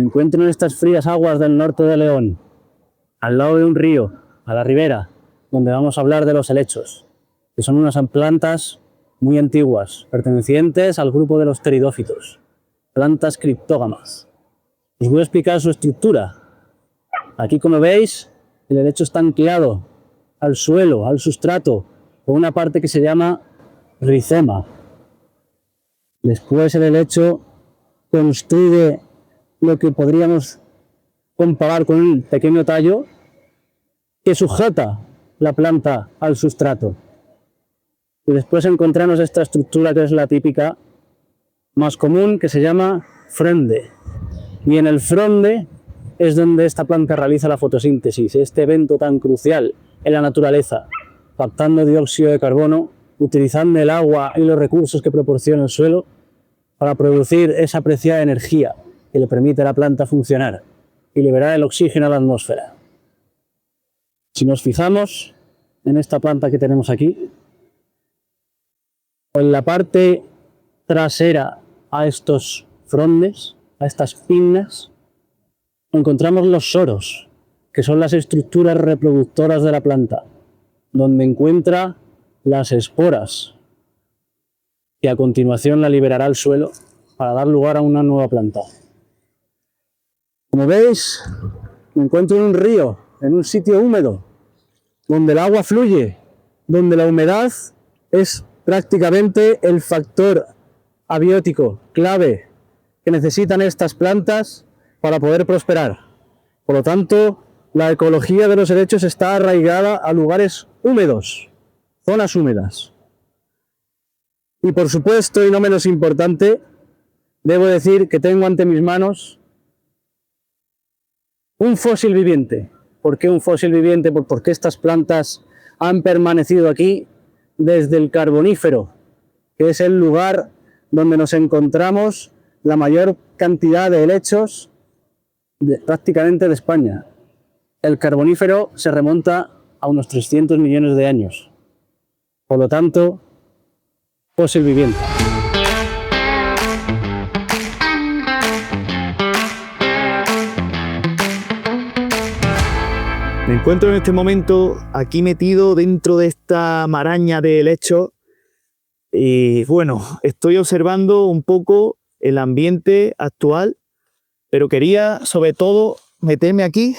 Me encuentro en estas frías aguas del norte de León, al lado de un río, a la ribera, donde vamos a hablar de los helechos, que son unas plantas muy antiguas, pertenecientes al grupo de los pteridófitos, plantas criptógamas. Os voy a explicar su estructura. Aquí, como veis, el helecho está anclado al suelo, al sustrato, con una parte que se llama rizoma. Después el helecho construye lo que podríamos comparar con un pequeño tallo que sujeta la planta al sustrato. Y después encontramos esta estructura que es la típica más común, que se llama fronde. Y en el fronde es donde esta planta realiza la fotosíntesis, este evento tan crucial en la naturaleza, captando dióxido de carbono, utilizando el agua y los recursos que proporciona el suelo para producir esa preciada energía que le permite a la planta funcionar y liberar el oxígeno a la atmósfera. Si nos fijamos en esta planta que tenemos aquí, en la parte trasera a estos frondes, a estas pinnas, encontramos los soros, que son las estructuras reproductoras de la planta, donde encuentra las esporas, que a continuación la liberará al suelo para dar lugar a una nueva planta. Como veis, me encuentro en un río, en un sitio húmedo, donde el agua fluye, donde la humedad es prácticamente el factor abiótico clave que necesitan estas plantas para poder prosperar. Por lo tanto, la ecología de los helechos está arraigada a lugares húmedos, zonas húmedas. Y por supuesto, y no menos importante, debo decir que tengo ante mis manos un fósil viviente. ¿Por qué un fósil viviente? Porque estas plantas han permanecido aquí desde el Carbonífero, que es el lugar donde nos encontramos la mayor cantidad de helechos prácticamente de España. El Carbonífero se remonta a unos 300 millones de años. Por lo tanto, fósil viviente. Me encuentro en este momento aquí metido dentro de esta maraña de helechos y bueno, estoy observando un poco el ambiente actual, pero quería sobre todo meterme aquí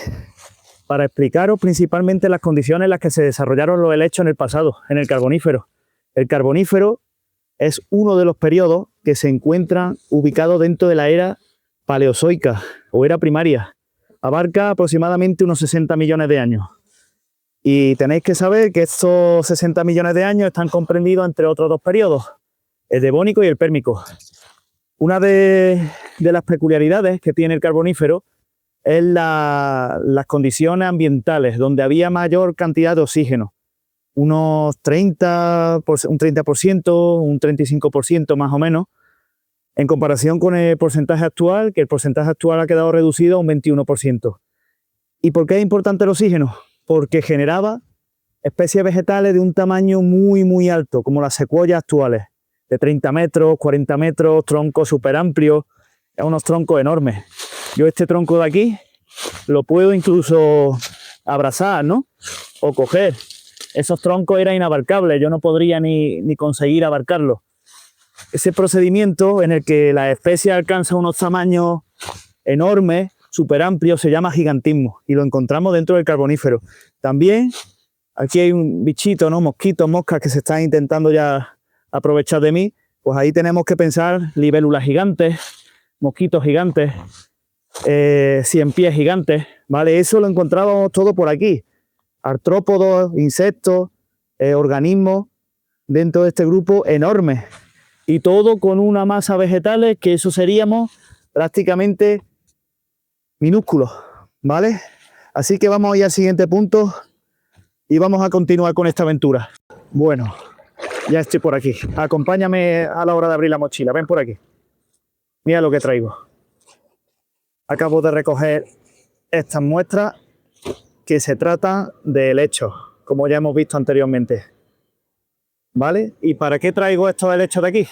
para explicaros principalmente las condiciones en las que se desarrollaron los helechos en el pasado, en el Carbonífero. El Carbonífero es uno de los periodos que se encuentran ubicados dentro de la era paleozoica o era primaria. Abarca aproximadamente unos 60 millones de años. Y tenéis que saber que estos 60 millones de años están comprendidos entre otros dos periodos, el Devónico y el Pérmico. Una de las peculiaridades que tiene el Carbonífero es las condiciones ambientales, donde había mayor cantidad de oxígeno, unos 30%, un 35% más o menos, en comparación con el porcentaje actual, que el porcentaje actual ha quedado reducido a un 21%. ¿Y por qué es importante el oxígeno? Porque generaba especies vegetales de un tamaño muy, muy alto, como las secuoyas actuales, de 30 metros, 40 metros, troncos súper amplios, unos troncos enormes. Yo este tronco de aquí lo puedo incluso abrazar, ¿no? O coger. Esos troncos eran inabarcables, yo no podría ni conseguir abarcarlos. Ese procedimiento en el que la especie alcanza unos tamaños enormes, súper amplios, se llama gigantismo y lo encontramos dentro del Carbonífero. También aquí hay un bichito, ¿no? Mosquitos, moscas que se están intentando ya aprovechar de mí. Pues ahí tenemos que pensar libélulas gigantes, mosquitos gigantes, 100 pies gigantes, ¿vale? Eso lo encontrábamos todo por aquí. Artrópodos, insectos, organismos dentro de este grupo enormes. Y todo con una masa vegetales que eso seríamos prácticamente minúsculos, ¿vale? Así que vamos a ir al siguiente punto y vamos a continuar con esta aventura. Bueno, ya estoy por aquí. Acompáñame a la hora de abrir la mochila. Ven por aquí. Mira lo que traigo. Acabo de recoger estas muestras que se tratan de helechos, como ya hemos visto anteriormente. ¿Vale? ¿Y para qué traigo estos helechos de aquí?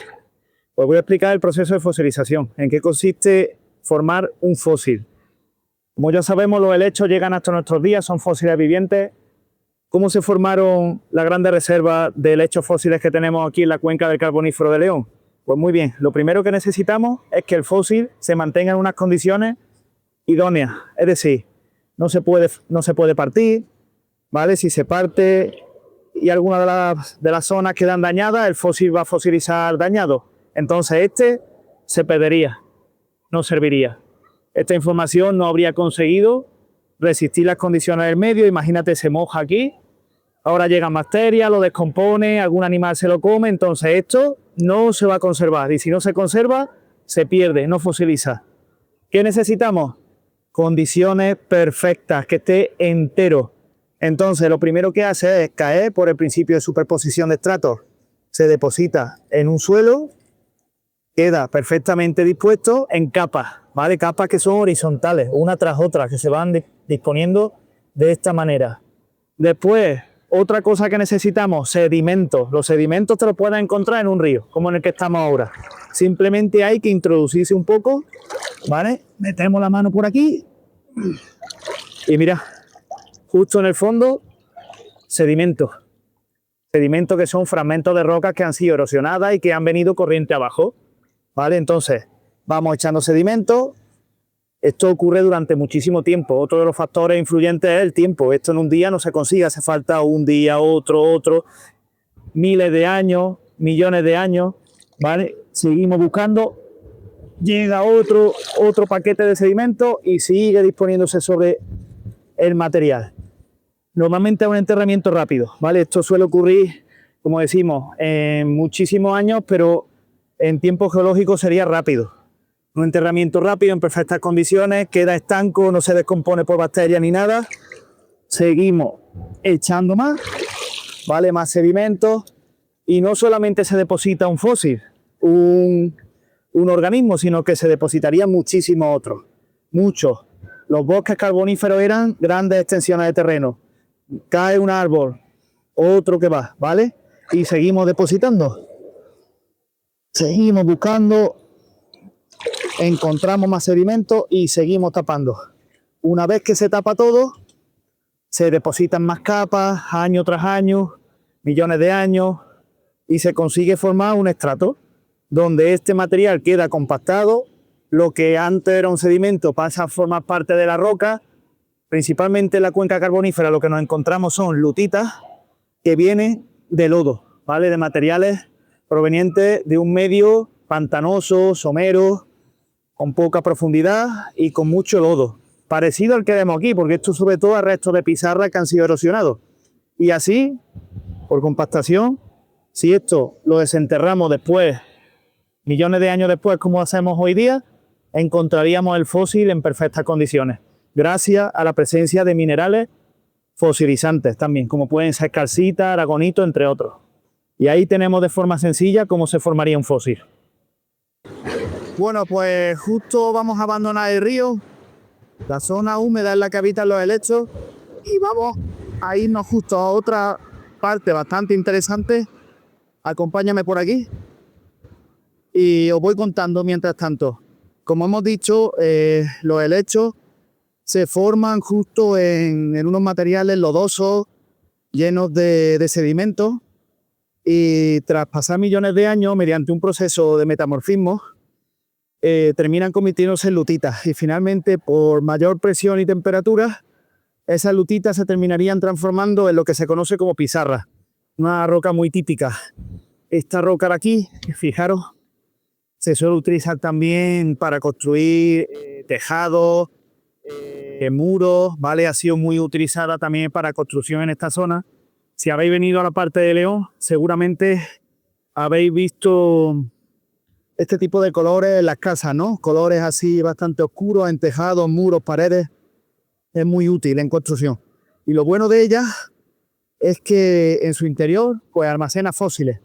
Pues voy a explicar el proceso de fosilización, en qué consiste formar un fósil. Como ya sabemos, los helechos llegan hasta nuestros días, son fósiles vivientes. ¿Cómo se formaron las grandes reservas de helechos fósiles que tenemos aquí en la cuenca del Carbonífero de León? Pues muy bien, lo primero que necesitamos es que el fósil se mantenga en unas condiciones idóneas, es decir, no se puede partir, ¿vale? Si se parte y alguna de las zonas quedan dañadas, el fósil va a fosilizar dañado. Entonces este se perdería, no serviría. Esta información no habría conseguido resistir las condiciones del medio. Imagínate, se moja aquí, ahora llegan bacterias, lo descompone, algún animal se lo come, entonces esto no se va a conservar. Y si no se conserva, se pierde, no fosiliza. ¿Qué necesitamos? Condiciones perfectas, que esté entero. Entonces lo primero que hace es caer por el principio de superposición de estratos. Se deposita en un suelo, queda perfectamente dispuesto en capas, ¿vale? Capas que son horizontales, una tras otra, que se van disponiendo de esta manera. Después, otra cosa que necesitamos, sedimentos. Los sedimentos te los puedes encontrar en un río, como en el que estamos ahora. Simplemente hay que introducirse un poco, ¿vale? Metemos la mano por aquí y mira, justo en el fondo, sedimentos. Sedimentos que son fragmentos de rocas que han sido erosionadas y que han venido corriente abajo, ¿vale? Entonces, vamos echando sedimentos. Esto ocurre durante muchísimo tiempo. Otro de los factores influyentes es el tiempo. Esto en un día no se consigue, hace falta un día, otro, miles de años, millones de años, ¿vale? Seguimos buscando, llega otro paquete de sedimentos y sigue disponiéndose sobre el material. Normalmente es un enterramiento rápido, ¿vale? Esto suele ocurrir, como decimos, en muchísimos años, pero en tiempo geológico sería rápido. Un enterramiento rápido, en perfectas condiciones, queda estanco, no se descompone por bacterias ni nada. Seguimos echando más, ¿vale? Más sedimentos. Y no solamente se deposita un fósil, un organismo, sino que se depositarían muchísimos otros. Muchos. Los bosques carboníferos eran grandes extensiones de terreno. Cae un árbol, otro que va, ¿vale? Y seguimos depositando. Seguimos buscando, encontramos más sedimentos y seguimos tapando. Una vez que se tapa todo, se depositan más capas, año tras año, millones de años, y se consigue formar un estrato, donde este material queda compactado, lo que antes era un sedimento pasa a formar parte de la roca. Principalmente en la cuenca carbonífera lo que nos encontramos son lutitas que vienen de lodo, ¿vale? De materiales provenientes de un medio pantanoso, somero, con poca profundidad y con mucho lodo. Parecido al que vemos aquí, porque esto sobre todo es restos de pizarra que han sido erosionados. Y así, por compactación, si esto lo desenterramos después, millones de años después, como hacemos hoy día, encontraríamos el fósil en perfectas condiciones, gracias a la presencia de minerales fosilizantes también, como pueden ser calcita, aragonito, entre otros. Y ahí tenemos de forma sencilla cómo se formaría un fósil. Bueno, pues justo vamos a abandonar el río, la zona húmeda en la que habitan los helechos, y vamos a irnos justo a otra parte bastante interesante. Acompáñame por aquí y os voy contando mientras tanto. Como hemos dicho, los helechos se forman justo en unos materiales lodosos, llenos de sedimentos, y tras pasar millones de años, mediante un proceso de metamorfismo, terminan convirtiéndose en lutitas. Y finalmente, por mayor presión y temperatura, esas lutitas se terminarían transformando en lo que se conoce como pizarra, una roca muy típica. Esta roca de aquí, fijaros, se suele utilizar también para construir tejados, muros, ¿vale? Ha sido muy utilizada también para construcción en esta zona. Si habéis venido a la parte de León, seguramente habéis visto este tipo de colores en las casas, ¿no? Colores así bastante oscuros en tejados, muros, paredes. Es muy útil en construcción. Y lo bueno de ella es que en su interior pues almacena fósiles,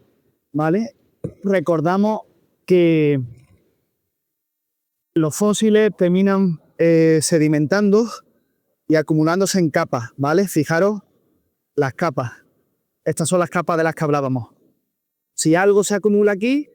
¿vale? Recordamos que los fósiles terminan sedimentando y acumulándose en capas, ¿vale? Fijaros las capas. Estas son las capas de las que hablábamos. Si algo se acumula aquí,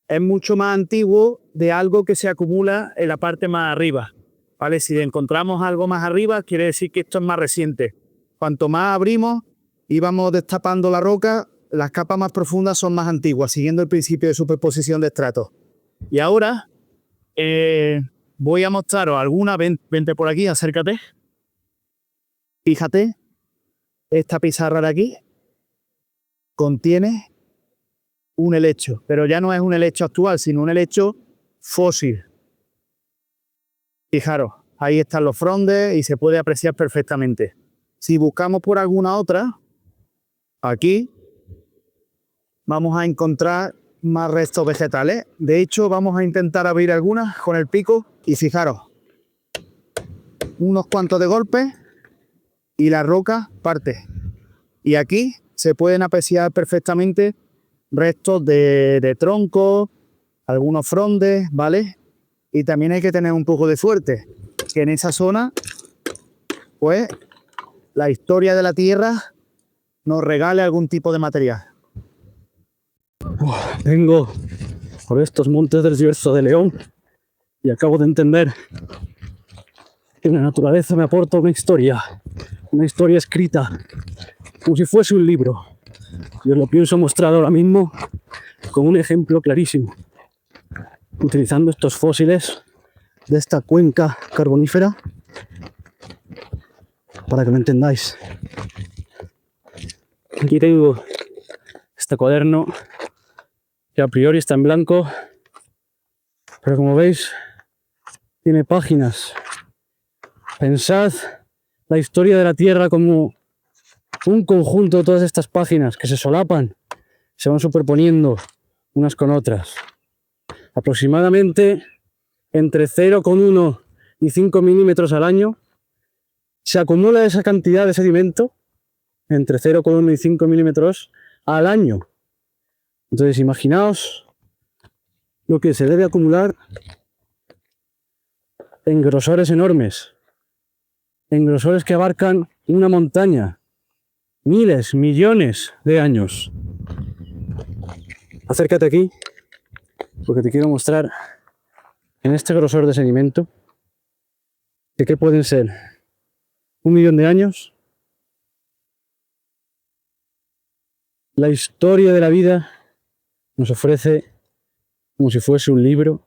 es mucho más antiguo de algo que se acumula en la parte más arriba, ¿vale? Si encontramos algo más arriba, quiere decir que esto es más reciente. Cuanto más abrimos y vamos destapando la roca, las capas más profundas son más antiguas, siguiendo el principio de superposición de estratos. Y ahora voy a mostraros alguna. Vente por aquí, acércate. Fíjate, esta pizarra de aquí contiene un helecho, pero ya no es un helecho actual, sino un helecho fósil. Fijaros, ahí están los frondes y se puede apreciar perfectamente. Si buscamos por alguna otra, aquí vamos a encontrar más restos vegetales. De hecho, vamos a intentar abrir algunas con el pico y fijaros, unos cuantos de golpes y la roca parte. Y aquí se pueden apreciar perfectamente restos de troncos, algunos frondes, ¿vale? Y también hay que tener un poco de suerte, que en esa zona, pues, la historia de la Tierra nos regale algún tipo de material. Vengo por estos montes del Bierzo de León y acabo de entender que la naturaleza me aporta una historia escrita, como si fuese un libro. Y os lo pienso mostrar ahora mismo con un ejemplo clarísimo, utilizando estos fósiles de esta cuenca carbonífera para que lo entendáis. Aquí tengo este cuaderno que a priori está en blanco, pero como veis tiene páginas. Pensad la historia de la Tierra como un conjunto de todas estas páginas que se solapan, se van superponiendo unas con otras. Aproximadamente entre 0,1 y 5 milímetros al año se acumula esa cantidad de sedimento, entre 0,1 y 5 milímetros al año. Entonces imaginaos lo que se debe acumular en grosores enormes, en grosores que abarcan una montaña, miles, millones de años. Acércate aquí, porque te quiero mostrar en este grosor de sedimento de qué pueden ser 1 millón de años, la historia de la vida nos ofrece, como si fuese un libro,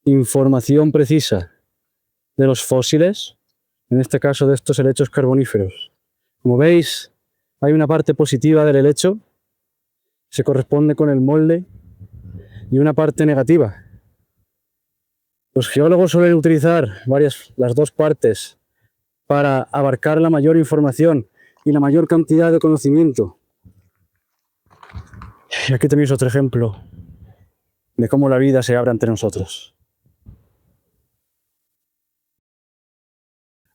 información precisa de los fósiles, en este caso de estos helechos carboníferos. Como veis, hay una parte positiva del helecho, se corresponde con el molde, y una parte negativa. Los geólogos suelen utilizar las dos partes para abarcar la mayor información y la mayor cantidad de conocimiento. Y aquí tenéis otro ejemplo de cómo la vida se abre ante nosotros.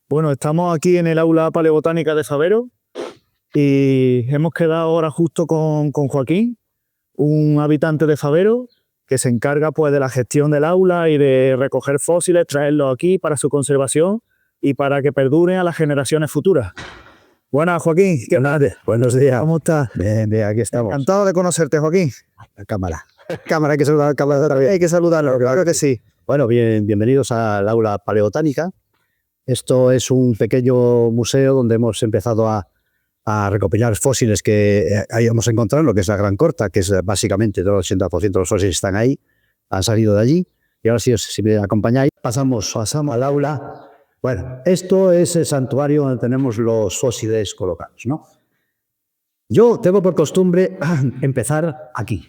Bueno, estamos aquí en el aula paleobotánica de Favero y hemos quedado ahora justo con Joaquín, un habitante de Favero que se encarga pues de la gestión del aula y de recoger fósiles, traerlos aquí para su conservación y para que perduren a las generaciones futuras. Buenas, Joaquín. Buenos días. ¿Cómo estás? Bien, bien, aquí estamos. Encantado de conocerte, Joaquín. La cámara. Cámara, hay que saludar a la cámara también. Hay que saludarlo, claro que sí. Bueno, bienvenidos al aula paleobotánica. Esto es un pequeño museo donde hemos empezado a recopilar fósiles que hayamos encontrado en lo que es la Gran Corta, que es básicamente todo el 80% de los fósiles están ahí, han salido de allí. Y ahora si me acompañáis, pasamos al aula. Bueno, esto es el santuario donde tenemos los fósiles colocados, ¿no? Yo tengo por costumbre empezar aquí.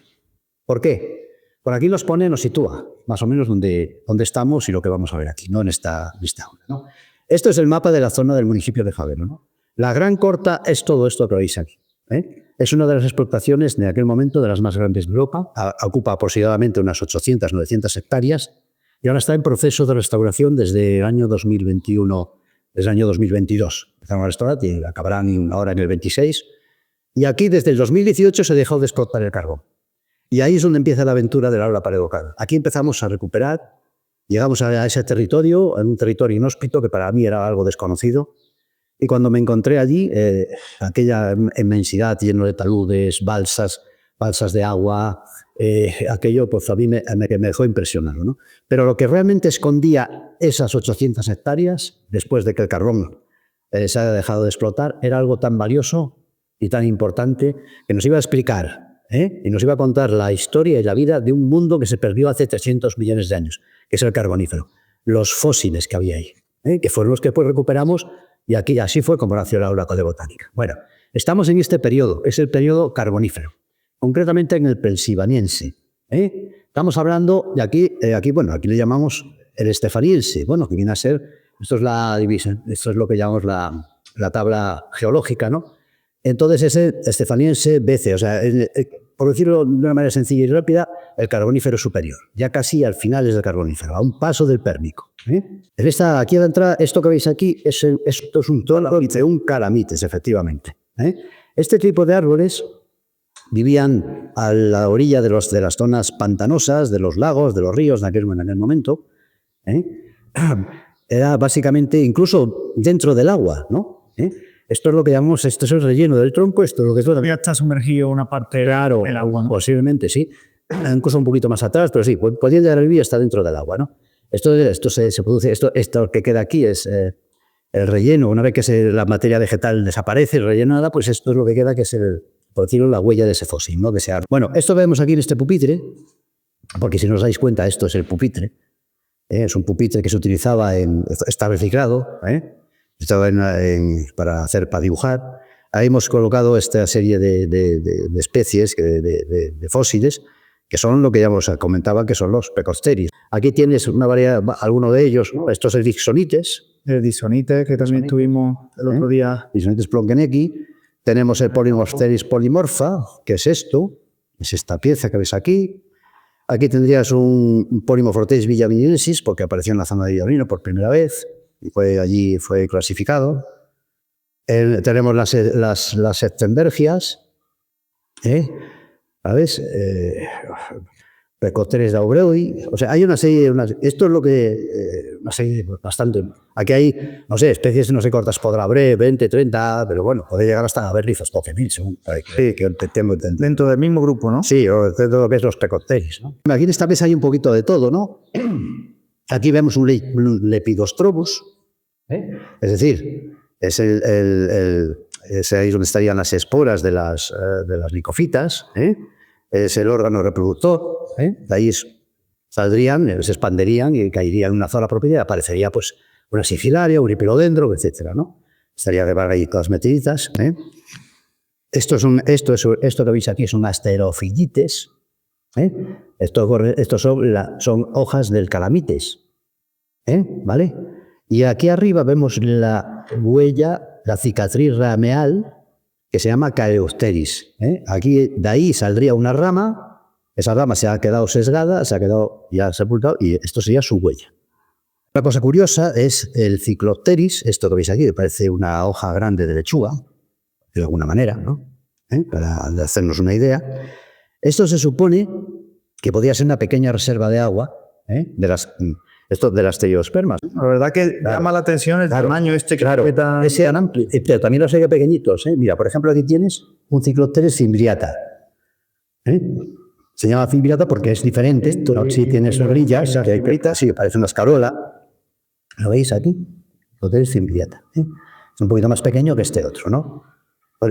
¿Por qué? Por aquí nos sitúa, más o menos donde estamos y lo que vamos a ver aquí, ¿no? En esta aula, ¿no? Esto es el mapa de la zona del municipio de Favero, ¿no? La Gran Corta es todo esto que veis aquí, ¿eh? Es una de las explotaciones de aquel momento de las más grandes de Europa, ocupa aproximadamente unas 800, 900 hectáreas y ahora está en proceso de restauración desde el año 2021, desde el año 2022. Empezaron a restaurar y acabarán ahora en el 26. Y aquí desde el 2018 se dejó de explotar el carbón. Y ahí es donde empieza la aventura del aula paleobotánica. Aquí empezamos a recuperar, llegamos a ese territorio, en un territorio inhóspito que para mí era algo desconocido. Y cuando me encontré allí, aquella inmensidad lleno de taludes, balsas, balsas de agua, aquello pues a mí me dejó impresionado, ¿no? Pero lo que realmente escondía esas 800 hectáreas, después de que el carbón se haya dejado de explotar, era algo tan valioso y tan importante que nos iba a explicar, y nos iba a contar la historia y la vida de un mundo que se perdió hace 300 millones de años, que es el carbonífero, los fósiles que había ahí, que fueron los que después recuperamos, y aquí así fue como nació la aula de botánica. Bueno, estamos en este periodo, es el periodo carbonífero, concretamente en el pensilvaniense. Estamos hablando de aquí, bueno, aquí le llamamos el estefaniense, bueno, que viene a ser, esto es la división, esto es lo que llamamos la tabla geológica, ¿no? Entonces ese estefaniense BC, o sea, por decirlo de una manera sencilla y rápida, el carbonífero superior, ya casi al final es del carbonífero, a un paso del pérmico. Aquí a la entrada, esto que veis aquí, esto es un tronco de un calamites, efectivamente. Este tipo de árboles vivían a la orilla de las zonas pantanosas, de los lagos, de los ríos en aquel momento. Era básicamente incluso dentro del agua, ¿no? Esto es lo que llamamos, esto es el relleno del tronco, esto es lo que es... Todavía está sumergido una parte del agua, ¿no? Posiblemente, sí. Incluso un poquito más atrás, pero sí, podría llegar a vivir hasta dentro del agua, ¿no? Esto se produce, esto que queda aquí es el relleno. Una vez que la materia vegetal desaparece, rellenada, pues esto es lo que queda, que es por decirlo, la huella de ese fósil, ¿no? Bueno, esto vemos aquí en este pupitre, porque si no os dais cuenta, esto es el pupitre. Es un pupitre que se utilizaba está reciclado, estaba para dibujar. Ahí hemos colocado esta serie de especies, de fósiles, que son lo que ya os comentaba, que son los Pecopteris. Aquí tienes una variedad, alguno de ellos, ¿no? Estos es Dixonites. El Dixonite, que también tuvimos el otro día. Dixonites plongeneki. Tenemos el Polymorphteris polymorpha, que es esto, es esta pieza que ves aquí. Aquí tendrías un Polymorphteris villavinensis, porque apareció en la zona de Villavino por primera vez, y allí fue clasificado. Tenemos las Septembergias, ¿sabes? Pecopteris daubroi. O sea, hay una serie, esto es lo que, una serie bastante. Aquí hay, no sé, especies, no sé cuántas podrá haber, 20, 30, pero bueno, puede llegar hasta haber rizos 12.000, según. Sí, que tengo entendido. Dentro del mismo grupo, ¿no? Sí, o dentro de lo que es los Pecopteris, ¿no? Aquí en esta mesa hay un poquito de todo, ¿no? Aquí vemos un Lepidostrobus, es decir, es ahí donde estarían las esporas de las licofitas, es el órgano reproductor, de ahí saldrían, se expanderían y caerían en una zona propia y aparecería pues una sigilaria, un hipilodendro, etcétera, ¿no? Estaría de ahí todas metiditas. Esto que veis aquí son asterofillites. Estos son hojas del calamites, ¿vale? Y aquí arriba vemos la huella, la cicatriz rameal, que se llama Caeopteris. Aquí, de ahí saldría una rama, esa rama se ha quedado sesgada, se ha quedado ya sepultado, y esto sería su huella. Una cosa curiosa es el Cyclopteris, esto que veis aquí, que parece una hoja grande de lechuga, de alguna manera, ¿no? Para hacernos una idea. Esto se supone que podría ser una pequeña reserva de agua, de las pteriospermas. La verdad que llama la atención el tamaño que tan... Ese tan amplio, pero también los hay pequeñitos. Mira, por ejemplo, aquí tienes un Cyclopteris fimbriata. Se llama fimbriata porque es diferente. Sí tienes orillas, que hay peritas, sí, parece una escarola. ¿Lo veis aquí? Cyclopteris fimbriata. Es un poquito más pequeño que este otro, ¿no?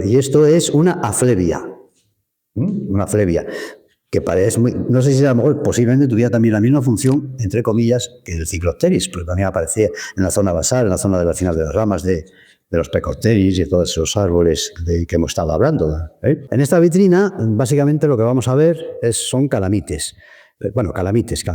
Y esto es una aflebia. Una aflebia. Que parece no sé si a lo mejor posiblemente tuviera también la misma función, entre comillas, que el Cyclopteris, porque también aparecía en la zona basal, en la zona de las finas de las ramas de los Pecopteris y de todos esos árboles de que hemos estado hablando. En esta vitrina, básicamente lo que vamos a ver son calamites. Bueno, calamites,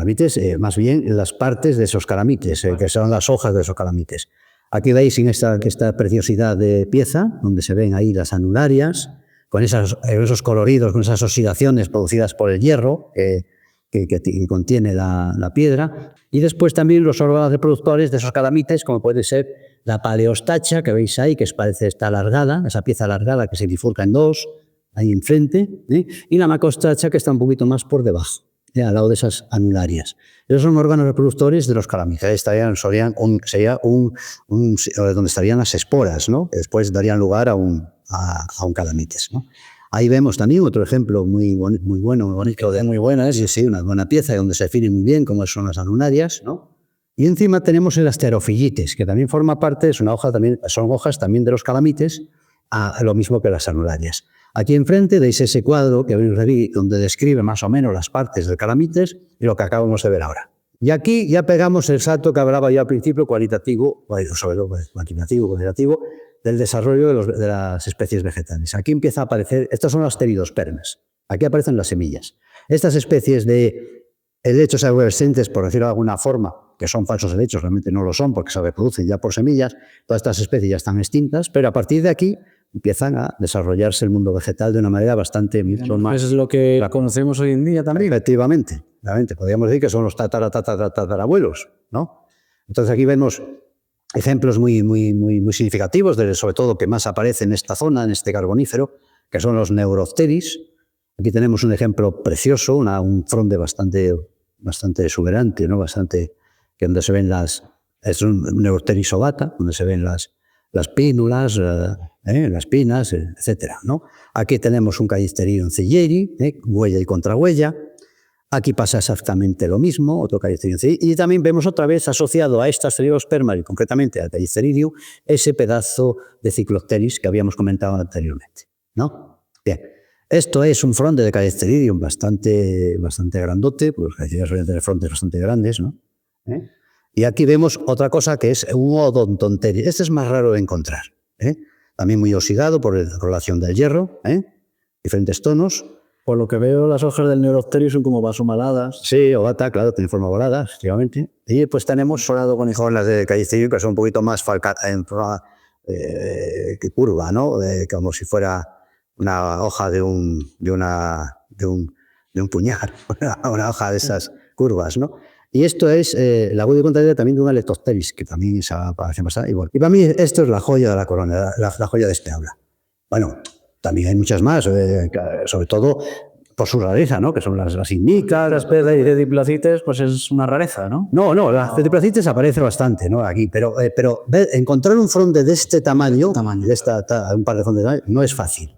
más bien las partes de esos calamites, que son las hojas de esos calamites. Aquí veis en esta preciosidad de pieza, donde se ven ahí las anularias, con esos coloridos, con esas oxidaciones producidas por el hierro que contiene la piedra. Y después también los órganos reproductores de esos calamites, como puede ser la paleostacha, que veis ahí, que parece está alargada, esa pieza alargada que se bifurca en dos, ahí enfrente, y la macrostacha, que está un poquito más por debajo, al lado de esas anularias. Esos son órganos reproductores de los calamites. Sería donde estarían las esporas, ¿no? Que después darían lugar a un calamites, ¿no? Ahí vemos también otro ejemplo muy bueno, muy bonito, muy buena, sí, una buena pieza donde se define muy bien cómo son las alunarias, ¿no? Y encima tenemos el asterofillites, que también forma parte, es una hoja también, son hojas también de los calamites, a lo mismo que las alunarias. Aquí enfrente veis ese cuadro que veis aquí, donde describe más o menos las partes del calamites y lo que acabamos de ver ahora. Y aquí ya pegamos el salto que hablaba yo al principio, cualitativo, sobre todo cuantitativo, cualitativo, del desarrollo de las especies vegetales. Aquí empieza a aparecer, estos son los pteridospermes, aquí aparecen las semillas. Estas especies de helechos arborescentes, por decirlo de alguna forma, que son falsos helechos, realmente no lo son porque se reproducen ya por semillas, todas estas especies ya están extintas, pero a partir de aquí empiezan a desarrollarse el mundo vegetal de una manera bastante más... Eso es lo que conocemos hoy en día también. Efectivamente, podríamos decir que son los tatarabuelos, ¿no? Entonces aquí vemos ejemplos muy significativos, sobre todo que más aparece en esta zona, en este carbonífero, que son los Neuropteris. Aquí tenemos un ejemplo precioso, un fronde bastante exuberante, ¿no? Que donde se ven es un Neuropteris ovata, donde se ven las pínulas, las pinas, etcétera, ¿no? Aquí tenemos un Callisterium ceyeri, huella y contrahuella. Aquí pasa exactamente lo mismo, otro Callisterium ceyeri. Y también vemos otra vez asociado a estas pteridospermas y concretamente al Callisterium ese pedazo de Cyclopteris que habíamos comentado anteriormente, ¿no? Bien. Esto es un fronde de Callisterium bastante grandote, pues ya suelen tener frondes bastante grandes, ¿no? Y aquí vemos otra cosa que es un Odontonteris. Este es más raro de encontrar, también muy oxidado por la relación del hierro, diferentes tonos. Por lo que veo, las hojas del Neuropteris son como vasomaladas. Sí, ovata, claro, tiene forma ovalada, efectivamente. Y pues tenemos las de Callisterium que son un poquito más en forma curva, ¿no? Como si fuera una hoja de un puñal, una hoja de esas curvas, ¿no? Y esto es la huella y contraria también de una Leptopteris, que también se aparece bastante igual. Y para mí esto es la joya de la corona, la joya de este aula. Bueno, también hay muchas más, sobre todo por su rareza, ¿no? Que son las ignicas. Las Pediplacites, pues es una rareza, ¿no? No, las Pediplacites aparece bastante, ¿no? Aquí, pero encontrar un fronde de este tamaño, un par de frondes, no es fácil.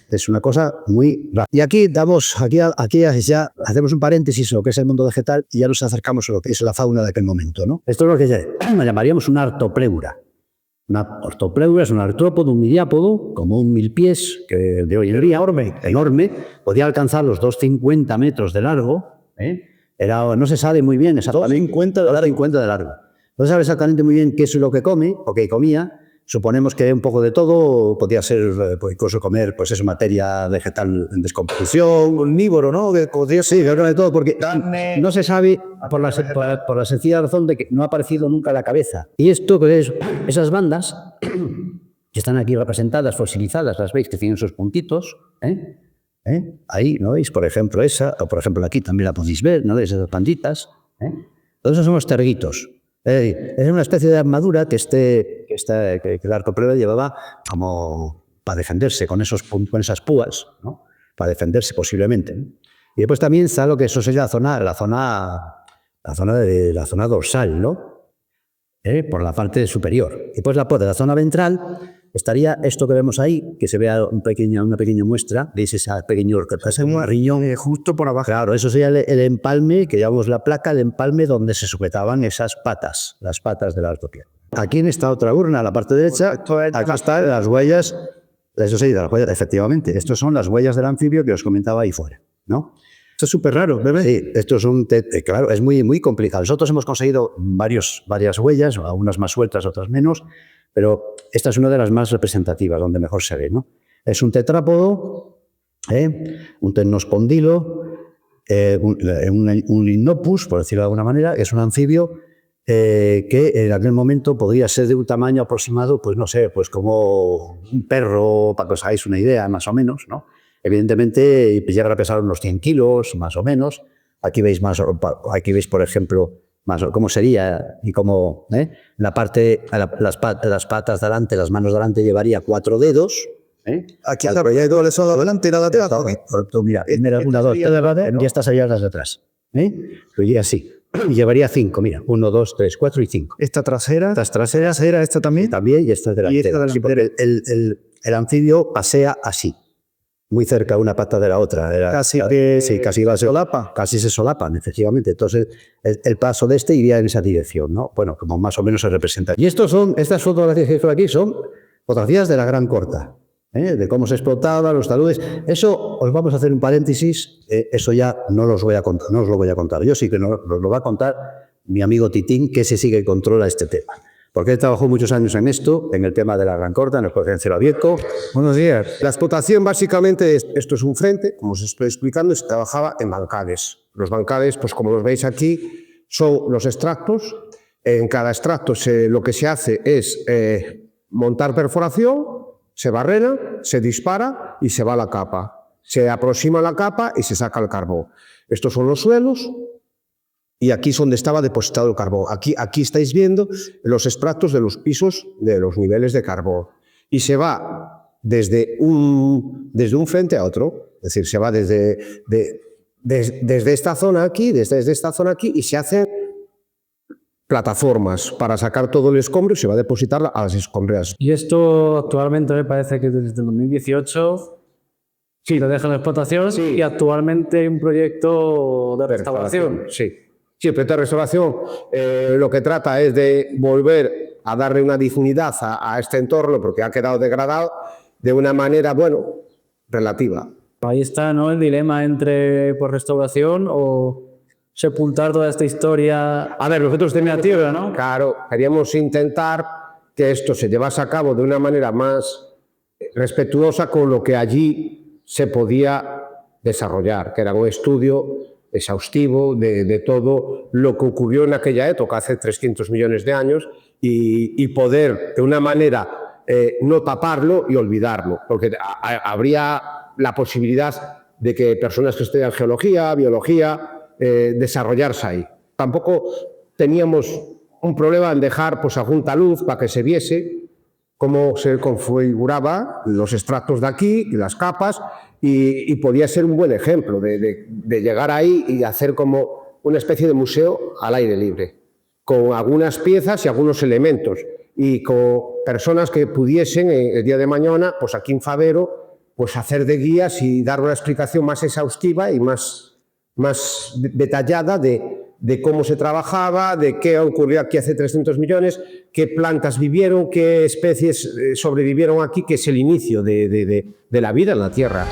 Es una cosa muy rara. Y aquí ya hacemos un paréntesis en lo que es el mundo vegetal y ya nos acercamos a lo que es la fauna de aquel momento, ¿no? Esto es lo que llamaríamos una artopleura. Una ortopleura es un artrópodo, un miriápodo, como un milpiés, que de hoy en día enorme, podía alcanzar los 250 metros de largo. No se sabe muy bien exactamente. 250 de largo. No se sabe exactamente muy bien qué es lo que come o qué comía. Suponemos que un poco de todo, podía ser incluso comer materia vegetal en descomposición. Omnívoro, ¿no? Sí, de todo, porque no se sabe por la sencilla razón de que no ha aparecido nunca la cabeza. Y esto, pues, esas bandas que están aquí representadas, fosilizadas, las veis que tienen sus puntitos, ahí, ¿no veis? Por ejemplo esa, o por ejemplo aquí también la podéis ver, ¿no? Esas banditas. Todos esos son los terguitos. Es una especie de armadura que el artopleura llevaba como para defenderse con esas púas, ¿no? Para defenderse posiblemente. Y después también está lo que eso sería la zona dorsal, ¿no? Por la parte superior. Y pues de la zona ventral estaría esto que vemos ahí, que se vea una pequeña muestra, veis ese pequeño riñón justo por abajo. Claro, eso sería el empalme, que llamamos la placa, el empalme donde se sujetaban esas patas, las patas del artopleura. Aquí en esta otra urna, a la parte derecha, acá están las huellas, eso sí, efectivamente, estas son las huellas del anfibio que os comentaba ahí fuera, ¿no? Esto es súper raro, ¿verdad? Sí, esto es claro, es muy complicado. Nosotros hemos conseguido varias huellas, algunas más sueltas, otras menos, pero esta es una de las más representativas, donde mejor se ve, ¿no? Es un tetrápodo, un temnospondilo, un limnopus, por decirlo de alguna manera, que es un anfibio que en aquel momento podría ser de un tamaño aproximado, pues no sé, pues como un perro, para que os hagáis una idea, más o menos, ¿no? Evidentemente llegará a pesar unos 100 kilos, más o menos. Aquí veis, por ejemplo, más cómo sería y cómo la parte, las patas delante, las manos delante llevaría 4 dedos. Aquí ya hay doble solo adelante y nada atrás. Mira, 1, 2, 3, y estas serían las de atrás. Sería así. Y llevaría 5, mira, 1, 2, 3, 4 y 5. Estas traseras era esta también. También, y esta es delantera. Sí, porque el anfibio pasea así. muy cerca una pata de la otra. Casi sí, casi solapa. Casi se solapan, efectivamente. Entonces, el paso de este iría en esa dirección, ¿no? Bueno, como más o menos se representa. Y estas fotografías que estoy aquí son fotografías de la Gran Corta, de cómo se explotaba, los taludes. Eso, os vamos a hacer un paréntesis, eso ya no os lo voy a contar. Yo sí que nos lo va a contar mi amigo Titín, que ese sí que controla este tema. Porque él trabajó muchos años en esto, en el tema de la Gran Corta, en el Colegio Cielo Abierto. Buenos días. La explotación básicamente, esto es un frente, como os estoy explicando, se trabajaba en bancales. Los bancales, pues como los veis aquí, son los extractos. En cada extracto lo que se hace es montar perforación, se barrena, se dispara y se va a la capa. Se aproxima a la capa y se saca el carbón. Estos son los suelos. Y aquí es donde estaba depositado el carbón. Aquí estáis viendo los extractos de los pisos de los niveles de carbón. Y se va desde un frente a otro. Es decir, se va desde esta zona aquí, desde esta zona aquí, y se hacen plataformas para sacar todo el escombro y se va a depositar a las escombreras. Y esto actualmente me parece que desde el 2018 sí lo dejan en explotación, sí. Y actualmente hay un proyecto de restauración. Sí. Sí, el proyecto de restauración lo que trata es de volver a darle una dignidad a este entorno porque ha quedado degradado de una manera, bueno, relativa. Ahí está, ¿no?, el dilema entre por restauración o sepultar toda esta historia. A ver, nosotros teníamos tierra, ¿no? Claro, queríamos intentar que esto se llevase a cabo de una manera más respetuosa con lo que allí se podía desarrollar, que era un estudio exhaustivo de todo lo que ocurrió en aquella época, hace 300 millones de años, y poder de una manera no taparlo y olvidarlo, porque habría la posibilidad de que personas que estudian geología, biología, desarrollarse ahí. Tampoco teníamos un problema en dejar pues algún talud para que se viese cómo se configuraban los extractos de aquí y las capas, y podía ser un buen ejemplo de llegar ahí y hacer como una especie de museo al aire libre, con algunas piezas y algunos elementos, y con personas que pudiesen el día de mañana, pues aquí en Fabero, pues hacer de guías y dar una explicación más exhaustiva y más detallada de cómo se trabajaba, de qué ocurrió aquí hace 300 millones, qué plantas vivieron, qué especies sobrevivieron aquí, que es el inicio de la vida en la Tierra.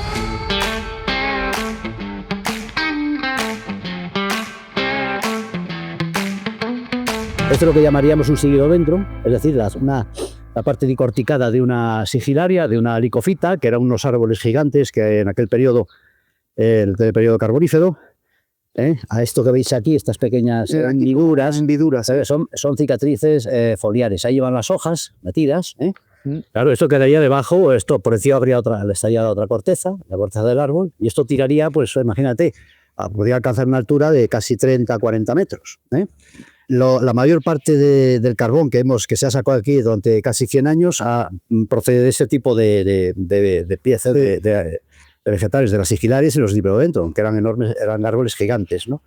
Esto es lo que llamaríamos un sigilodendron, es decir, la parte dicorticada de una sigilaria, de una licofita, que eran unos árboles gigantes que en aquel periodo, el periodo carbonífero, a esto que veis aquí, estas pequeñas hendiduras, son cicatrices foliares. Ahí llevan las hojas metidas. Claro, esto quedaría debajo, esto por encima estaría la otra corteza, la corteza del árbol, y esto tiraría, pues imagínate, podría alcanzar una altura de casi 30-40 metros. La mayor parte del carbón que se ha sacado aquí durante casi 100 años procede de ese tipo de piezas, de vegetales, de las sigilarias y los diplodendron, que eran enormes, eran árboles gigantes, ¿no?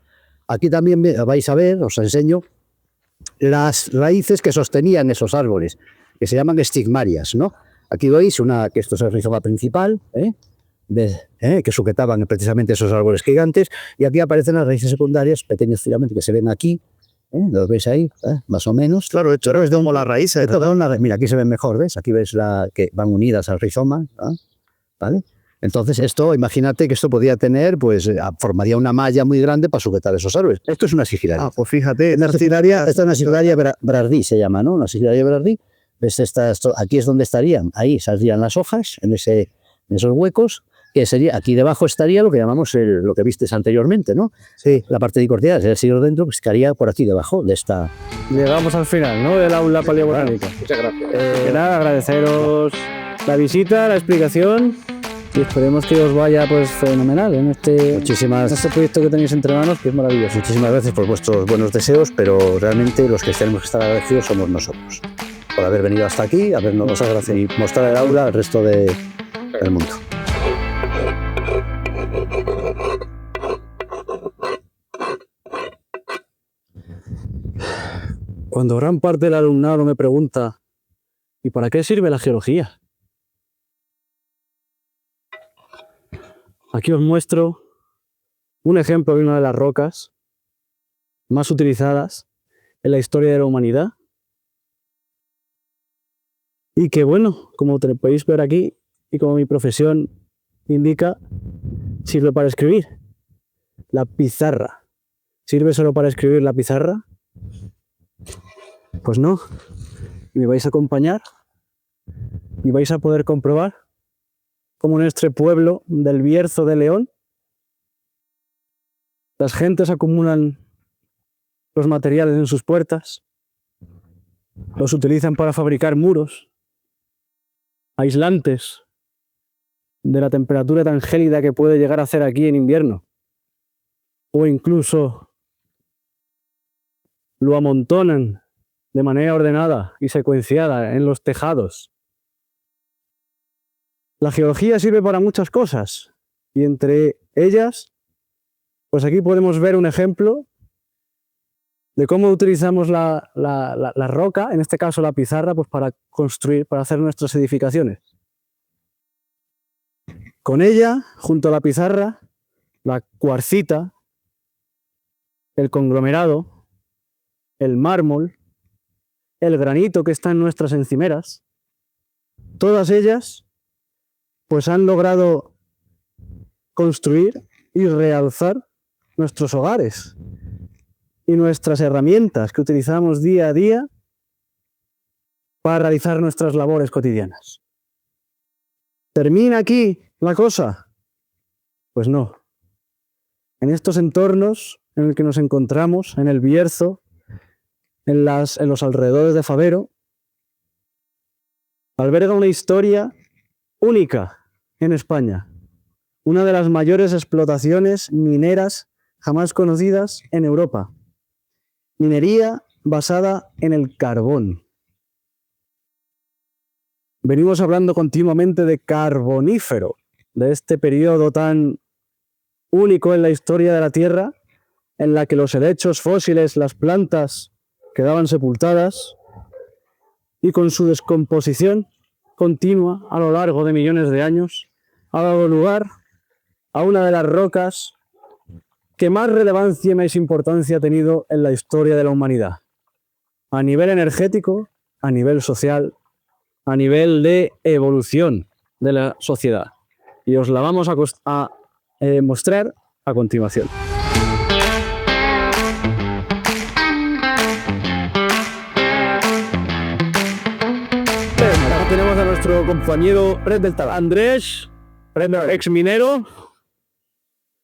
Aquí también vais a ver, os enseño, las raíces que sostenían esos árboles, que se llaman estigmarias, ¿no? Aquí veis que esto es el rizoma principal, que sujetaban precisamente esos árboles gigantes, y aquí aparecen las raíces secundarias, pequeños filamentos que se ven aquí, ¿los veis ahí? Más o menos. Claro, hecho es como la raíz. Mira, aquí se ven mejor, ¿ves? Aquí ves que van unidas al rizoma, ¿vale? Entonces esto, imagínate que esto podía tener, pues formaría una malla muy grande para sujetar esos árboles. Esto es una sigilaria. Ah, pues fíjate, esta es una sigilaria Brardí, se llama, ¿no? Una sigilaria Brardí. ¿Ves? Aquí es donde estarían, ahí saldrían las hojas, en esos huecos, que sería, aquí debajo estaría lo que llamamos lo que vistes anteriormente, ¿no? Sí. La parte dicortical, el sigilodendron, que estaría por aquí debajo de esta. Llegamos al final, ¿no?, del aula paleobotánica. Muchas gracias. Nada, agradeceros la visita, la explicación, y esperemos que os vaya pues fenomenal en este proyecto que tenéis entre manos, que es maravilloso. Muchísimas gracias por vuestros buenos deseos, pero realmente los que tenemos que estar agradecidos somos nosotros, por haber venido hasta aquí, habernos agradecido y mostrar el aula al resto del mundo. Cuando gran parte del alumnado me pregunta ¿y para qué sirve la geología?, Aquí os muestro un ejemplo de una de las rocas más utilizadas en la historia de la humanidad. Y que bueno, como podéis ver aquí, y como mi profesión indica, sirve para escribir. La pizarra. ¿Sirve solo para escribir la pizarra? Pues no. Y me vais a acompañar y vais a poder comprobar cómo en este pueblo del Bierzo de León las gentes acumulan los materiales en sus puertas, los utilizan para fabricar muros, aislantes de la temperatura tan gélida que puede llegar a hacer aquí en invierno, o incluso lo amontonan de manera ordenada y secuenciada en los tejados. La geología sirve para muchas cosas, y entre ellas, pues aquí podemos ver un ejemplo de cómo utilizamos la roca, en este caso la pizarra, pues para construir, para hacer nuestras edificaciones. Con ella, junto a la pizarra, la cuarcita, el conglomerado, el mármol, el granito que está en nuestras encimeras, todas ellas pues han logrado construir y realzar nuestros hogares y nuestras herramientas que utilizamos día a día para realizar nuestras labores cotidianas. ¿Termina aquí la cosa? Pues no. En estos entornos en el que nos encontramos, en el Bierzo, en los alrededores de Fabero, alberga una historia única en España, una de las mayores explotaciones mineras jamás conocidas en Europa. Minería basada en el carbón. Venimos hablando continuamente de carbonífero, de este periodo tan único en la historia de la Tierra, en la que los helechos fósiles, las plantas, quedaban sepultadas y con su descomposición continua a lo largo de millones de años ha dado lugar a una de las rocas que más relevancia y más importancia ha tenido en la historia de la humanidad, a nivel energético, a nivel social, a nivel de evolución de la sociedad. Y os la vamos a mostrar a continuación. Ahora tenemos a nuestro compañero Red del Talar, Andrés, ex minero,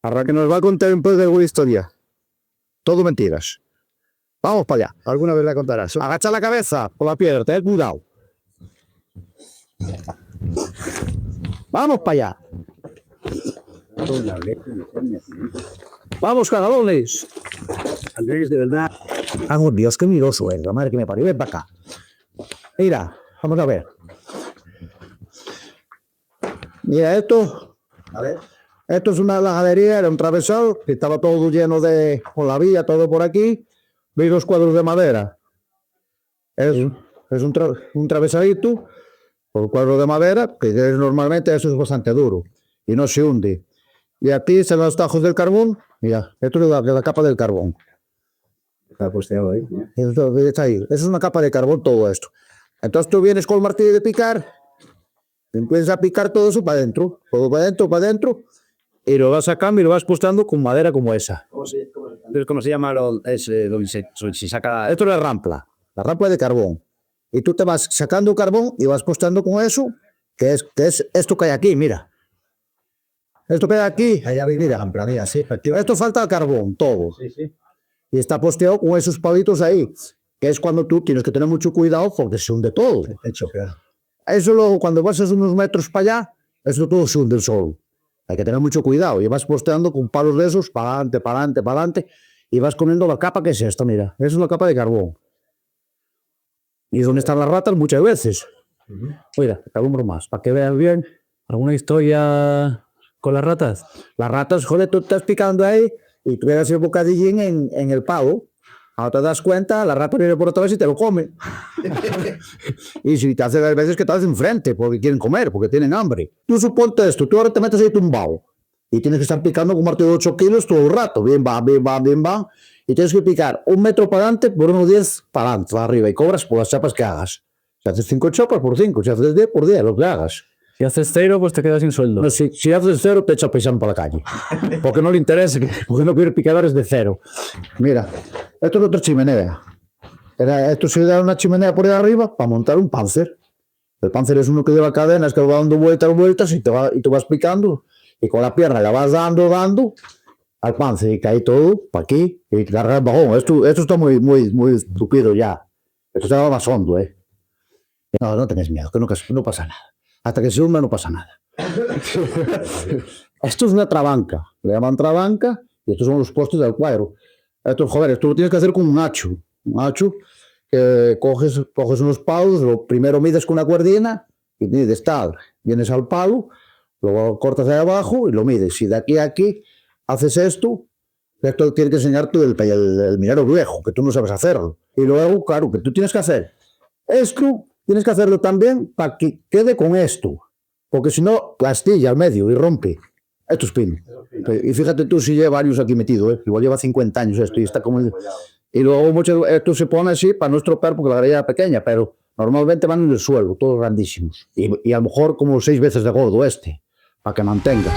Ahora que nos va a contar un poco de alguna historia. Todo mentiras. Vamos para allá. Alguna vez la contarás. Agacha la cabeza por la piedra, ten cuidado. Vamos para allá. vamos cagalones. Andrés, de verdad. Hago Dios, qué miroso es. La madre que me parió. Ven para acá. Mira, vamos a ver. Mira esto. A ver. Esto es una galería, era un travesado, que estaba todo lleno de, con la vía, todo por aquí. Vi dos cuadros de madera. Es un travesadito, por cuadro de madera, que normalmente eso es bastante duro y no se hunde. Y aquí se los tajos del carbón. Mira, esto es de la capa del carbón. Está posteado ahí. Está ahí. Eso es una capa de carbón, todo esto. Entonces tú vienes con el martillo de picar, empiezas a picar todo eso para adentro, todo para adentro. Y lo vas sacando y lo vas postando con madera como esa. ¿Cómo se llama? Donde se saca. Esto es la rampa de carbón. Y tú te vas sacando carbón y vas postando con eso, que es esto que hay aquí, mira. Esto que hay aquí. Allá mira, mira, sí, esto falta carbón, todo. Sí, sí. Y está posteado con esos palitos ahí, que es cuando tú tienes que tener mucho cuidado porque se hunde todo. Hecho, claro. Eso luego, cuando vas a unos metros para allá, eso todo se hunde solo. Hay que tener mucho cuidado y vas posteando con palos de esos para adelante y vas comiendo la capa que es esta, mira. Es una capa de carbón. Y es donde están las ratas muchas veces. Mira, te alumbro más, para que veas bien. ¿Alguna historia con las ratas? Las ratas, joder, tú estás picando ahí y tú veas el bocadillín en el pavo. Ahora te das cuenta, la rata viene por otra vez y te lo come. Y si te hace veces que te hacen frente porque quieren comer, porque tienen hambre. Tú suponte esto, tú ahora te metes ahí tumbado Y tienes que estar picando con un martillo de 8 kilos todo el rato. Bien va, bien va, bien va. Y tienes que picar 1 metro para adelante por unos 10 para adelante, para arriba. Y cobras por las chapas que hagas. Si haces 5 chapas, por 5. Si haces 10, por 10, lo que hagas. Si haces 0, pues te quedas sin sueldo. No, si haces 0, te echa paisano para la calle. Porque no le interesa, porque no quiere picadores de 0. Mira, esto es otra chimenea. Esto se da una chimenea por ahí arriba para montar un Panzer. El Panzer es uno que lleva cadenas que va dando vueltas y tú vas picando. Y con la pierna la vas dando al Panzer y cae todo para aquí y carga el bajón. Esto está muy estúpido ya. Esto está más hondo, ¿eh? No tenés miedo, que no pasa nada. Hasta que se hunda no pasa nada. Esto es una trabanca. Le llaman trabanca y estos son los postes del cuadro. Esto lo tienes que hacer con un hacho. Un hacho que coges unos palos, lo primero mides con una cuerdina y mides tal. Vienes al palo, luego cortas de abajo y lo mides. Y de aquí a aquí haces esto tienes que enseñarte el minero viejo, que tú no sabes hacerlo. Y luego, claro, que tú tienes que hacer esto, tienes que hacerlo también para que quede con esto. Porque si no, plastilla al medio y rompe. Esto es pino. Y fíjate tú si lleva varios aquí metido, ¿eh? Igual lleva 50 años esto y está como... Y luego esto se pone así para no estropear porque la grilla es pequeña, pero normalmente van en el suelo, todos grandísimos. Y a lo mejor como 6 veces de gordo para que mantenga.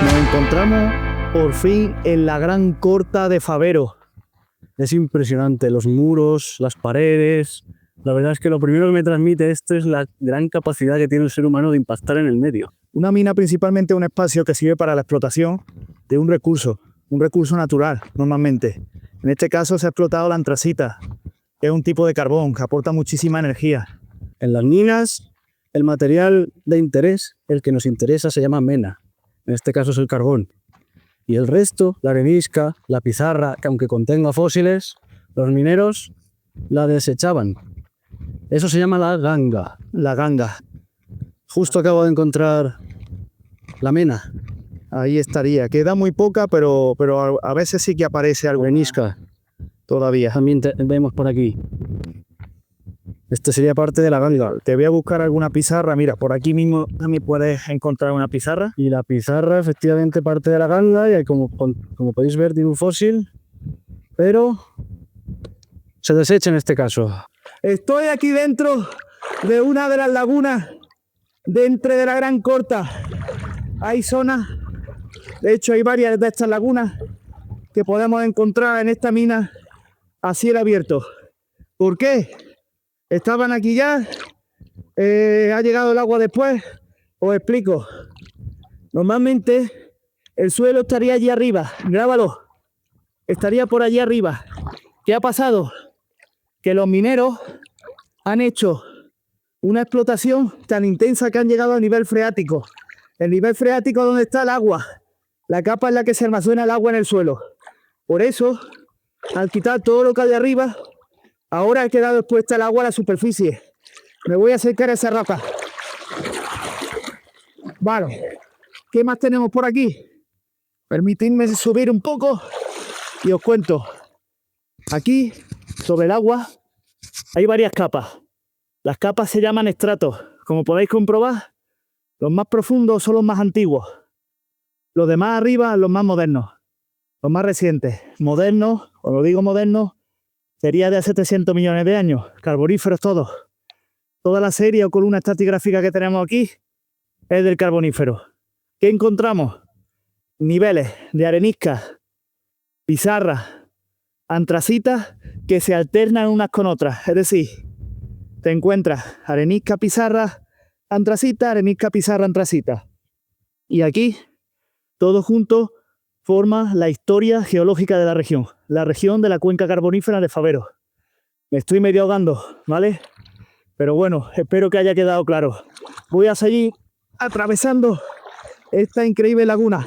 Nos encontramos por fin en la gran corta de Favero. Es impresionante, los muros, las paredes. La verdad es que lo primero que me transmite esto es la gran capacidad que tiene el ser humano de impactar en el medio. Una mina principalmente un espacio que sirve para la explotación de un recurso natural normalmente. En este caso se ha explotado la antracita, que es un tipo de carbón que aporta muchísima energía. En las minas, el material de interés, el que nos interesa, se llama mena. En este caso es el carbón. Y el resto, la arenisca, la pizarra, que aunque contenga fósiles, los mineros la desechaban. Eso se llama la ganga. La ganga. Justo acabo de encontrar la mena. Ahí estaría. Queda muy poca, pero a veces sí que aparece algo. Arenisca. Todavía. También vemos por aquí. Este sería parte de la ganga. Te voy a buscar alguna pizarra. Mira, por aquí mismo también puedes encontrar una pizarra. Y la pizarra, efectivamente, parte de la ganga. Y como podéis ver, tiene un fósil. Pero se desecha en este caso. Estoy aquí dentro de una de las lagunas dentro de la Gran Corta. Hay zonas, de hecho hay varias de estas lagunas que podemos encontrar en esta mina a cielo abierto. ¿Por qué? Estaban aquí ya, ha llegado el agua después. Os explico. Normalmente el suelo estaría allí arriba, grábalo, estaría por allí arriba. ¿Qué ha pasado? Que los mineros han hecho una explotación tan intensa que han llegado al nivel freático. El nivel freático es donde está el agua, la capa en la que se almacena el agua en el suelo. Por eso, al quitar todo lo que hay de arriba, ahora ha quedado expuesta el agua a la superficie. Me voy a acercar a esa roca. Vale, ¿qué más tenemos por aquí? Permitidme subir un poco y os cuento. Aquí, sobre el agua, hay varias capas. Las capas se llaman estratos. Como podéis comprobar, los más profundos son los más antiguos. Los de más arriba, los más modernos. Los más recientes. Modernos, cuando digo modernos, sería de hace 300 millones de años. Carboníferos todos. Toda la serie o columna estratigráfica que tenemos aquí es del carbonífero. ¿Qué encontramos? Niveles de arenisca, pizarra, antracitas que se alternan unas con otras. Es decir, te encuentras arenisca, pizarra, antracita, arenisca, pizarra, antracita. Y aquí, todo junto, forma la historia geológica de la región de la cuenca carbonífera de Favero. Me estoy medio ahogando, ¿vale? Pero bueno, espero que haya quedado claro. Voy a seguir atravesando esta increíble laguna.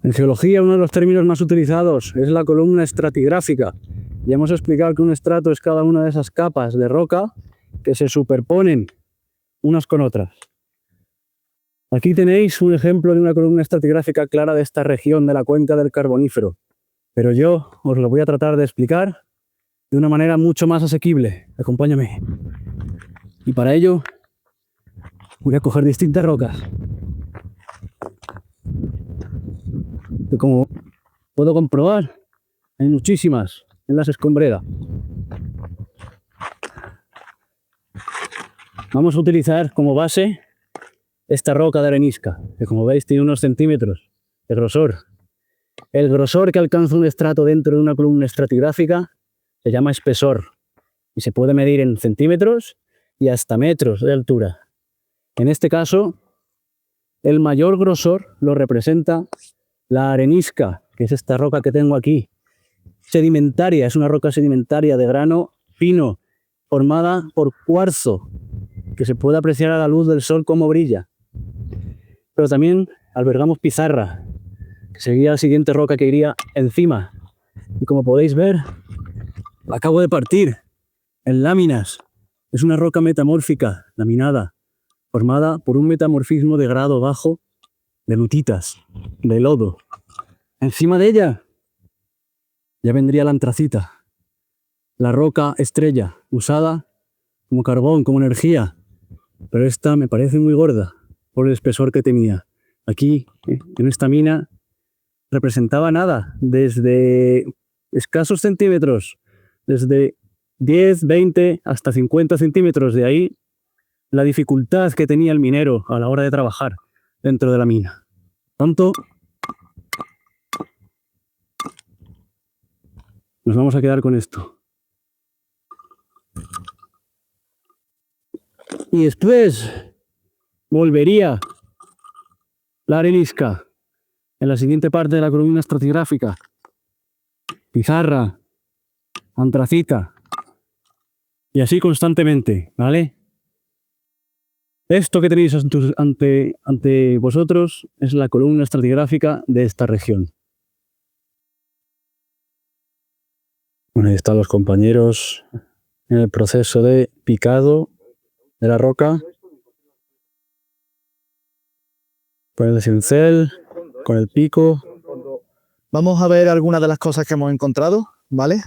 En geología, uno de los términos más utilizados es la columna estratigráfica. Ya hemos explicado que un estrato es cada una de esas capas de roca que se superponen unas con otras. Aquí tenéis un ejemplo de una columna estratigráfica clara de esta región de la cuenca del Carbonífero. Pero yo os lo voy a tratar de explicar de una manera mucho más asequible. Acompáñame. Y para ello voy a coger distintas rocas. Que como puedo comprobar, hay muchísimas en las escombreras. Vamos a utilizar como base esta roca de arenisca, que como veis tiene unos centímetros de grosor. El grosor que alcanza un estrato dentro de una columna estratigráfica se llama espesor y se puede medir en centímetros y hasta metros de altura. En este caso, el mayor grosor lo representa la arenisca, que es esta roca que tengo aquí. Sedimentaria, es una roca sedimentaria de grano fino, formada por cuarzo, que se puede apreciar a la luz del sol cómo brilla. Pero también albergamos pizarra, que sería la siguiente roca que iría encima. Y como podéis ver, la acabo de partir en láminas. Es una roca metamórfica, laminada, formada por un metamorfismo de grado bajo de lutitas, de lodo. Encima de ella ya vendría la antracita, la roca estrella, usada como carbón, como energía. Pero esta me parece muy gorda por el espesor que tenía. Aquí, en esta mina, representaba nada, desde escasos centímetros, desde 10, 20 hasta 50 centímetros. De ahí la dificultad que tenía el minero a la hora de trabajar dentro de la mina. Tanto nos vamos a quedar con esto. Y después volvería la arenisca en la siguiente parte de la columna estratigráfica. Pizarra, antracita. Y así constantemente, ¿vale? Esto que tenéis ante vosotros es la columna estratigráfica de esta región. Bueno, ahí están los compañeros en el proceso de picado de la roca. Con el cincel, con el pico. Vamos a ver algunas de las cosas que hemos encontrado, ¿vale?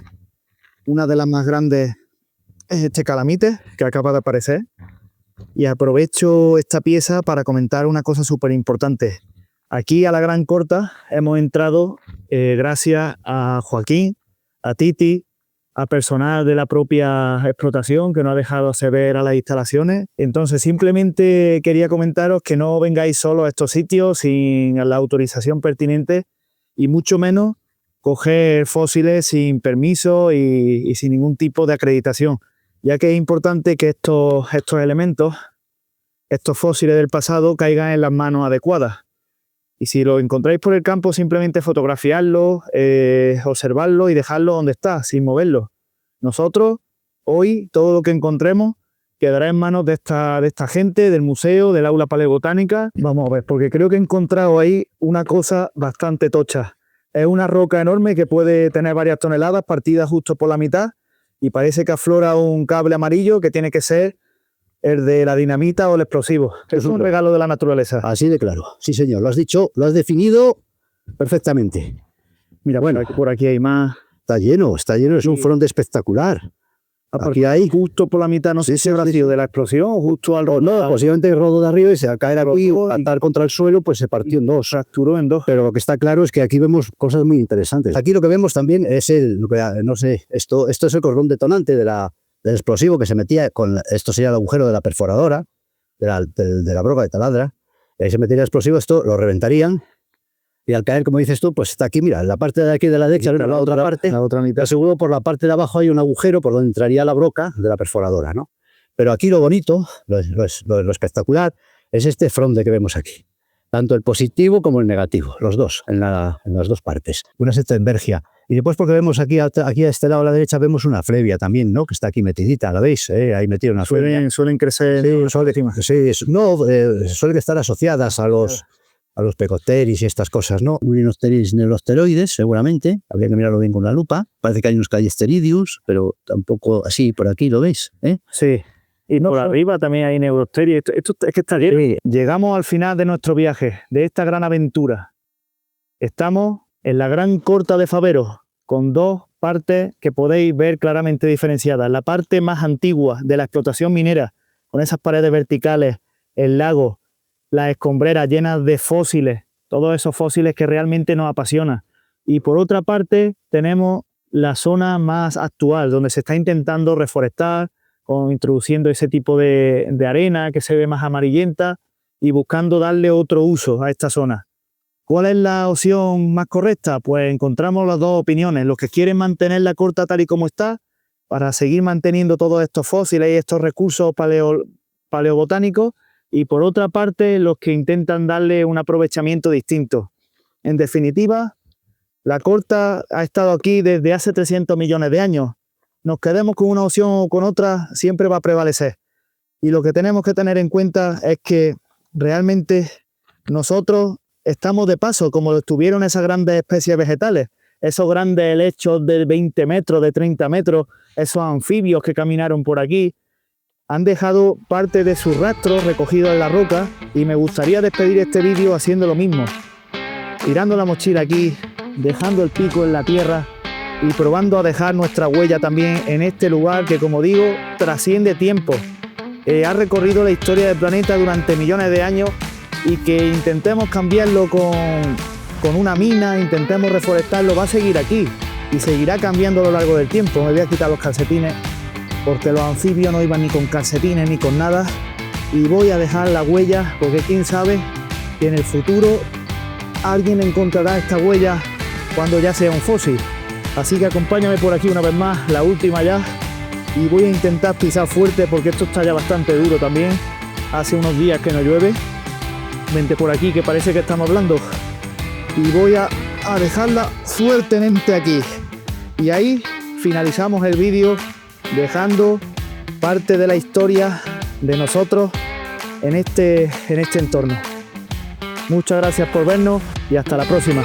Una de las más grandes es este calamite que acaba de aparecer. Y aprovecho esta pieza para comentar una cosa súper importante. Aquí a la Gran Corta hemos entrado gracias a Joaquín, a Titi, a personal de la propia explotación que no ha dejado acceder a las instalaciones. Entonces simplemente quería comentaros que no vengáis solo a estos sitios sin la autorización pertinente y mucho menos coger fósiles sin permiso y sin ningún tipo de acreditación, ya que es importante que estos elementos, estos fósiles del pasado, caigan en las manos adecuadas. Y si lo encontráis por el campo, simplemente fotografiarlo, observarlo y dejarlo donde está, sin moverlo. Nosotros, hoy, todo lo que encontremos quedará en manos de esta gente, del museo, del aula paleobotánica. Vamos a ver, porque creo que he encontrado ahí una cosa bastante tocha. Es una roca enorme que puede tener varias toneladas, partida justo por la mitad, y parece que aflora un cable amarillo que tiene que ser el de la dinamita o el explosivo. Es un regalo de la naturaleza. Así de claro. Sí, señor. Lo has dicho, lo has definido perfectamente. Mira, bueno, por aquí hay más. Está lleno, es un fronde espectacular. Aquí hay justo por la mitad, no sé si habrá sido de la explosión o justo al rodo. No, posiblemente el rodo de arriba y se va a caer aquí o atar contra el suelo, pues se partió en dos. Fracturó en dos. Pero lo que está claro es que aquí vemos cosas muy interesantes. Aquí lo que vemos también es no sé, esto es el cordón detonante del explosivo que se metía esto sería el agujero de la perforadora, de la broca de taladra. Y ahí se metía el explosivo, esto lo reventarían. Y al caer, como dices tú, pues está aquí, mira, en la parte de aquí de la derecha, en la otra parte, la otra mitad. Seguro por la parte de abajo hay un agujero por donde entraría la broca de la perforadora, ¿no? Pero aquí lo bonito, lo espectacular, es este fronde que vemos aquí. Tanto el positivo como el negativo, los dos, en las dos partes. Una es esta envergia. Y después porque vemos aquí a este lado a la derecha, vemos una flevia también, ¿no? Que está aquí metidita, ¿la veis? Ahí metida una flevia. Suelen crecer. Suelen estar asociadas a los pecopteris y estas cosas, ¿no? Urinopteris neurosteroides, seguramente. Habría que mirarlo bien con la lupa. Parece que hay unos callisteridius, pero tampoco así, por aquí, ¿lo veis? Sí. Y por arriba también hay neurosteria. Esto es que está lleno. Sí. Llegamos al final de nuestro viaje, de esta gran aventura. Estamos en la gran corta de Faveros, con dos partes que podéis ver claramente diferenciadas. La parte más antigua de la explotación minera, con esas paredes verticales, el lago, las escombreras llenas de fósiles, todos esos fósiles que realmente nos apasionan. Y por otra parte tenemos la zona más actual, donde se está intentando reforestar, introduciendo ese tipo de arena que se ve más amarillenta y buscando darle otro uso a esta zona. ¿Cuál es la opción más correcta? Pues encontramos las dos opiniones. Los que quieren mantener la corta tal y como está, para seguir manteniendo todos estos fósiles y estos recursos paleobotánicos, y por otra parte los que intentan darle un aprovechamiento distinto. En definitiva, la corta ha estado aquí desde hace 300 millones de años. Nos quedemos con una opción o con otra, siempre va a prevalecer. Y lo que tenemos que tener en cuenta es que realmente nosotros estamos de paso, como lo estuvieron esas grandes especies vegetales, esos grandes helechos de 20 metros, de 30 metros, esos anfibios que caminaron por aquí, han dejado parte de sus rastros recogidos en la roca, y me gustaría despedir este vídeo haciendo lo mismo, tirando la mochila aquí, dejando el pico en la tierra y probando a dejar nuestra huella también en este lugar que, como digo, trasciende tiempo. Ha recorrido la historia del planeta durante millones de años, y que intentemos cambiarlo con una mina, intentemos reforestarlo, va a seguir aquí y seguirá cambiando a lo largo del tiempo. Me voy a quitar los calcetines porque los anfibios no iban ni con calcetines ni con nada, y voy a dejar la huella porque quién sabe que en el futuro alguien encontrará esta huella cuando ya sea un fósil. Así que acompáñame por aquí una vez más, la última ya, y voy a intentar pisar fuerte porque esto está ya bastante duro también. Hace unos días que no llueve. Vente por aquí que parece que estamos hablando, y voy a dejarla fuertemente aquí, y ahí finalizamos el vídeo dejando parte de la historia de nosotros en este entorno. Muchas gracias por vernos y hasta la próxima.